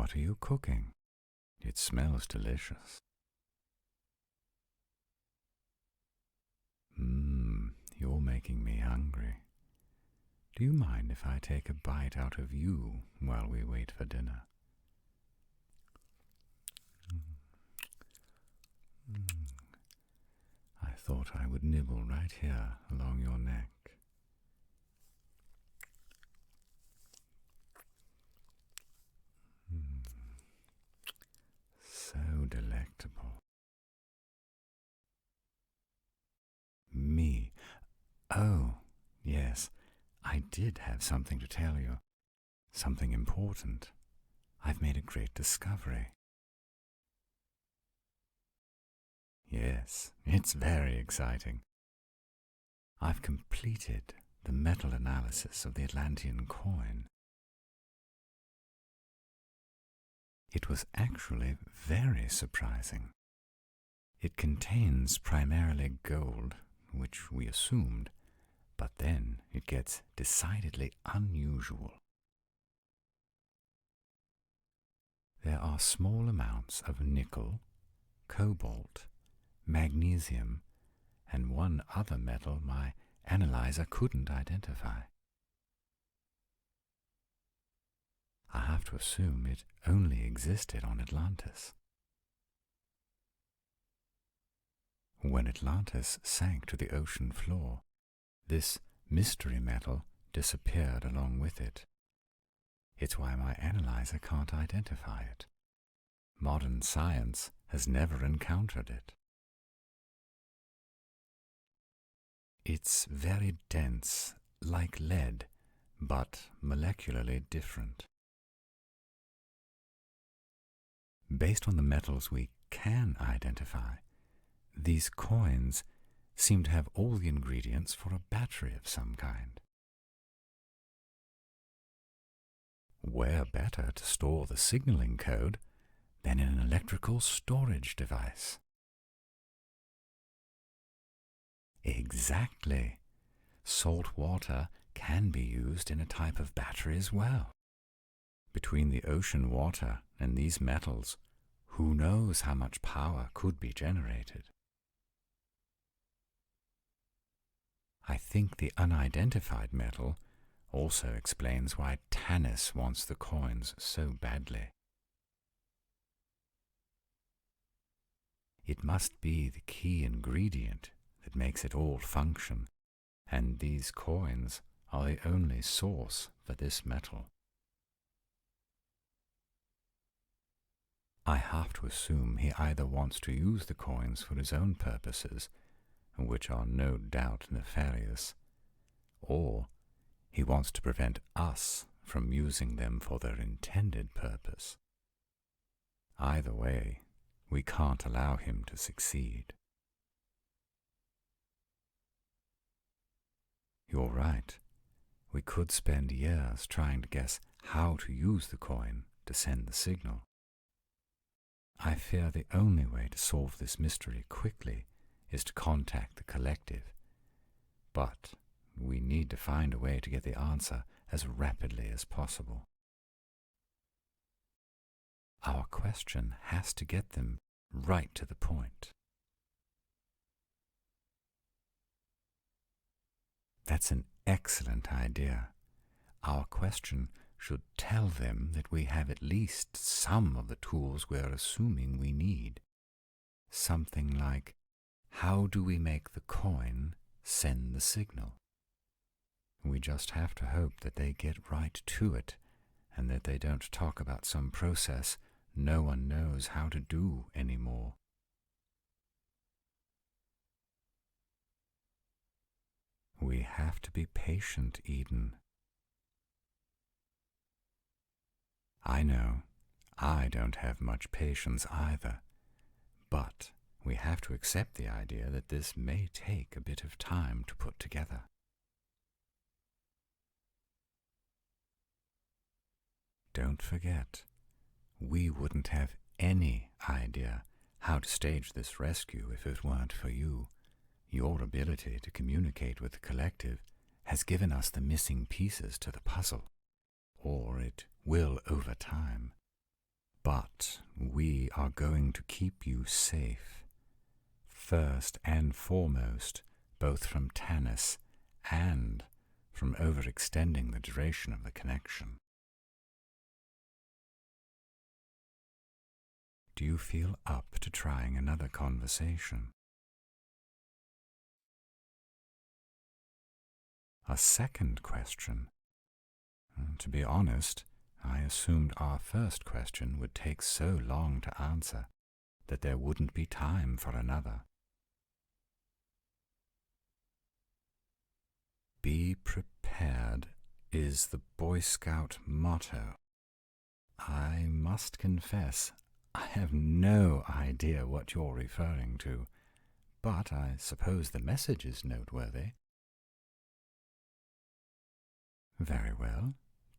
What are you cooking? It smells delicious. You're making me hungry. Do you mind if I take a bite out of you while we wait for dinner? I thought I would nibble right here along your neck. So delectable. Me? Oh, yes, I did have something to tell you. Something important. I've made a great discovery. Yes, it's very exciting. I've completed the metal analysis of the Atlantean coin. It was actually very surprising. It contains primarily gold, which we assumed, but then it gets decidedly unusual. There are small amounts of nickel, cobalt, magnesium, and one other metal my analyzer couldn't identify. I have to assume it only existed on Atlantis. When Atlantis sank to the ocean floor, this mystery metal disappeared along with it. It's why my analyzer can't identify it. Modern science has never encountered it. It's very dense, like lead, but molecularly different. Based on the metals we can identify, these coins seem to have all the ingredients for a battery of some kind. Where better to store the signaling code than in an electrical storage device? Exactly. Salt water can be used in a type of battery as well. Between the ocean water and these metals, who knows how much power could be generated? I think the unidentified metal also explains why Tanis wants the coins so badly. It must be the key ingredient that makes it all function, and these coins are the only source for this metal. I have to assume he either wants to use the coins for his own purposes, which are no doubt nefarious, or he wants to prevent us from using them for their intended purpose. Either way, we can't allow him to succeed. You're right. We could spend years trying to guess how to use the coin to send the signal. I fear the only way to solve this mystery quickly is to contact the collective, but we need to find a way to get the answer as rapidly as possible. Our question has to get them right to the point. That's an excellent idea. Our question should tell them that we have at least some of the tools we're assuming we need. Something like, how do we make the coin send the signal? We just have to hope that they get right to it, and that they don't talk about some process no one knows how to do anymore. We have to be patient, Eden. I know, I don't have much patience either, but we have to accept the idea that this may take a bit of time to put together. Don't forget, we wouldn't have any idea how to stage this rescue if it weren't for you. Your ability to communicate with the collective has given us the missing pieces to the puzzle, or it will over time. But we are going to keep you safe, first and foremost, both from Tanis and from overextending the duration of the connection. Do you feel up to trying another conversation? A second question? To be honest, I assumed our first question would take so long to answer that there wouldn't be time for another. Be prepared is the Boy Scout motto. I must confess, I have no idea what you're referring to, but I suppose the message is noteworthy. Very well.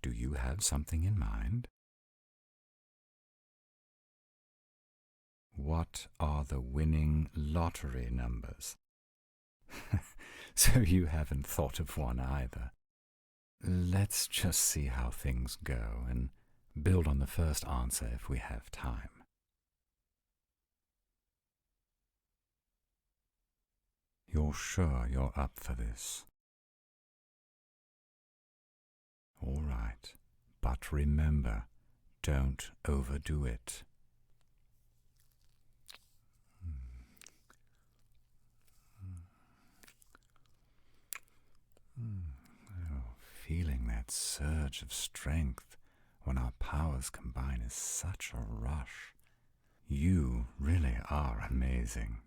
Do you have something in mind? What are the winning lottery numbers? So you haven't thought of one either. Let's just see how things go and build on the first answer if we have time. You're sure you're up for this? All right, but remember, don't overdo it. Oh, feeling that surge of strength when our powers combine is such a rush. You really are amazing.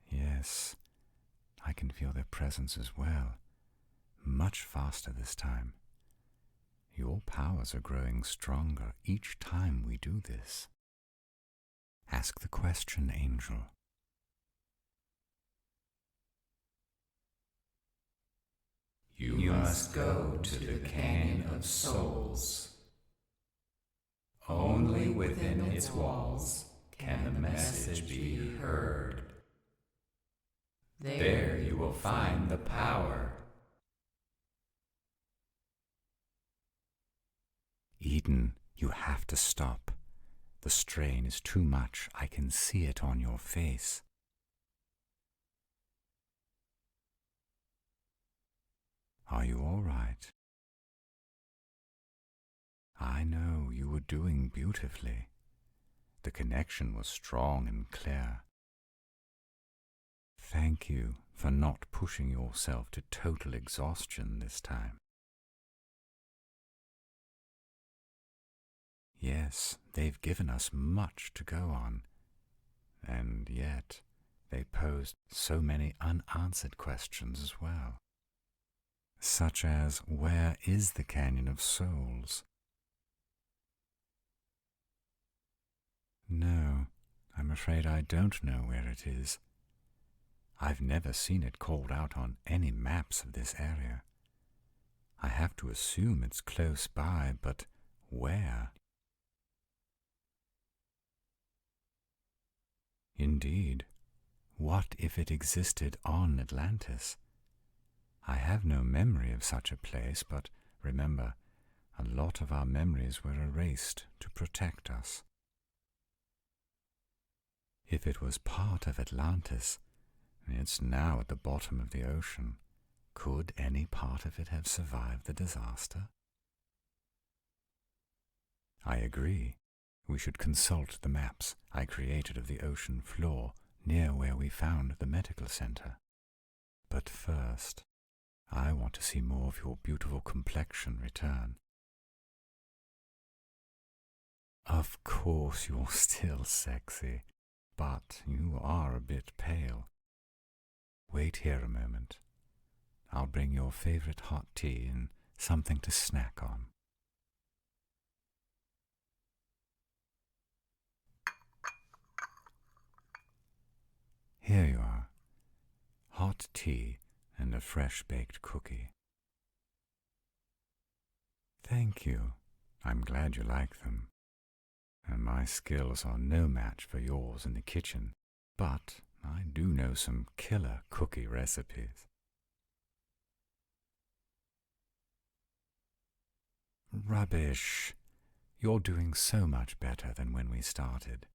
Yes, I can feel their presence as well, much faster this time. Your powers are growing stronger each time we do this. Ask the question, Angel. You must go to the Canyon of Souls. Only within its walls can the message be heard. There you will find the power. Eden, you have to stop. The strain is too much. I can see it on your face. Are you all right? I know you were doing beautifully. The connection was strong and clear. Thank you for not pushing yourself to total exhaustion this time. Yes, they've given us much to go on, and yet they posed so many unanswered questions as well. Such as, where is the Canyon of Souls? No, I'm afraid I don't know where it is. I've never seen it called out on any maps of this area. I have to assume it's close by, but where? Indeed. What if it existed on Atlantis? I have no memory of such a place, but remember, a lot of our memories were erased to protect us. If it was part of Atlantis, it's now at the bottom of the ocean. Could any part of it have survived the disaster? I agree. We should consult the maps I created of the ocean floor near where we found the medical center. But first, I want to see more of your beautiful complexion return. Of course you're still sexy, but you are a bit pale. Wait here a moment. I'll bring your favorite hot tea and something to snack on. Here you are. Hot tea and a fresh-baked cookie. Thank you. I'm glad you like them. And my skills are no match for yours in the kitchen, but I do know some killer cookie recipes. Rubbish. You're doing so much better than when we started.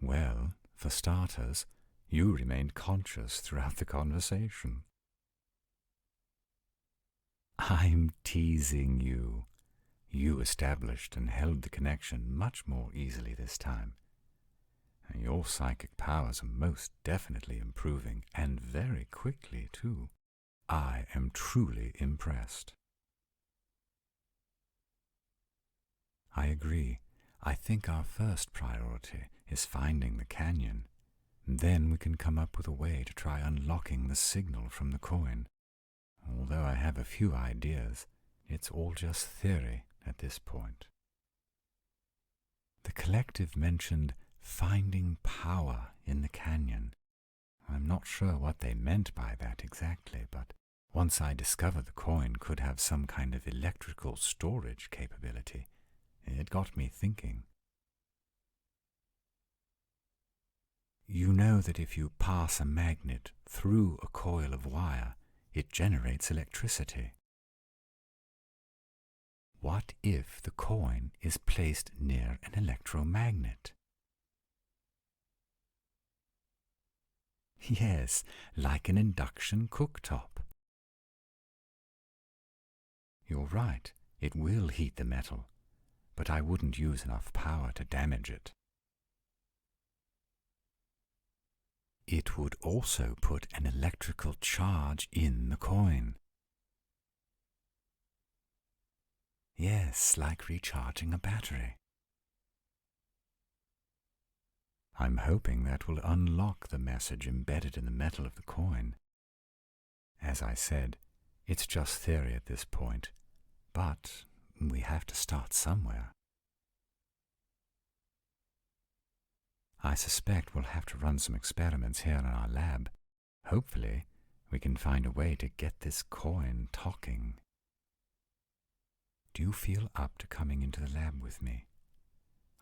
Well, for starters, you remained conscious throughout the conversation. I'm teasing you. You established and held the connection much more easily this time. And your psychic powers are most definitely improving, and very quickly, too. I am truly impressed. I agree. I think our first priority is finding the canyon. Then we can come up with a way to try unlocking the signal from the coin. Although I have a few ideas, it's all just theory at this point. The collective mentioned finding power in the canyon. I'm not sure what they meant by that exactly, but once I discovered the coin could have some kind of electrical storage capability, it got me thinking. You know that if you pass a magnet through a coil of wire, it generates electricity. What if the coin is placed near an electromagnet? Yes, like an induction cooktop. You're right, it will heat the metal, but I wouldn't use enough power to damage it. It would also put an electrical charge in the coin. Yes, like recharging a battery. I'm hoping that will unlock the message embedded in the metal of the coin. As I said, it's just theory at this point, but we have to start somewhere. I suspect we'll have to run some experiments here in our lab. Hopefully, we can find a way to get this coin talking. Do you feel up to coming into the lab with me?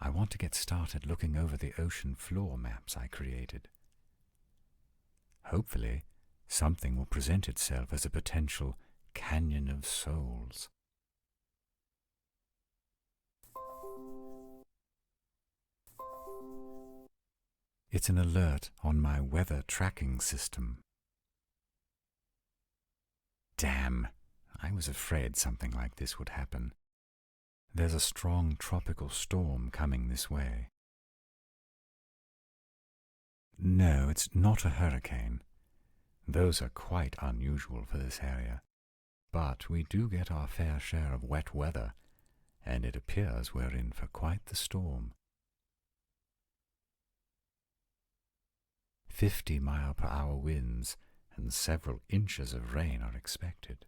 I want to get started looking over the ocean floor maps I created. Hopefully, something will present itself as a potential canyon of souls. It's an alert on my weather tracking system. Damn, I was afraid something like this would happen. There's a strong tropical storm coming this way. No, it's not a hurricane. Those are quite unusual for this area. But we do get our fair share of wet weather, and it appears we're in for quite the storm. 50-mile-per-hour winds and several inches of rain are expected.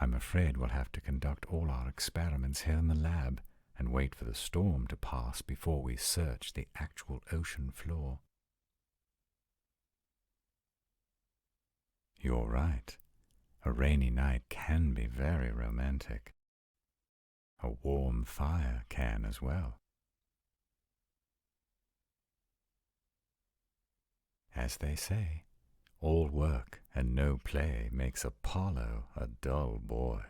I'm afraid we'll have to conduct all our experiments here in the lab and wait for the storm to pass before we search the actual ocean floor. You're right. A rainy night can be very romantic. A warm fire can as well. As they say, all work and no play makes Apollo a dull boy.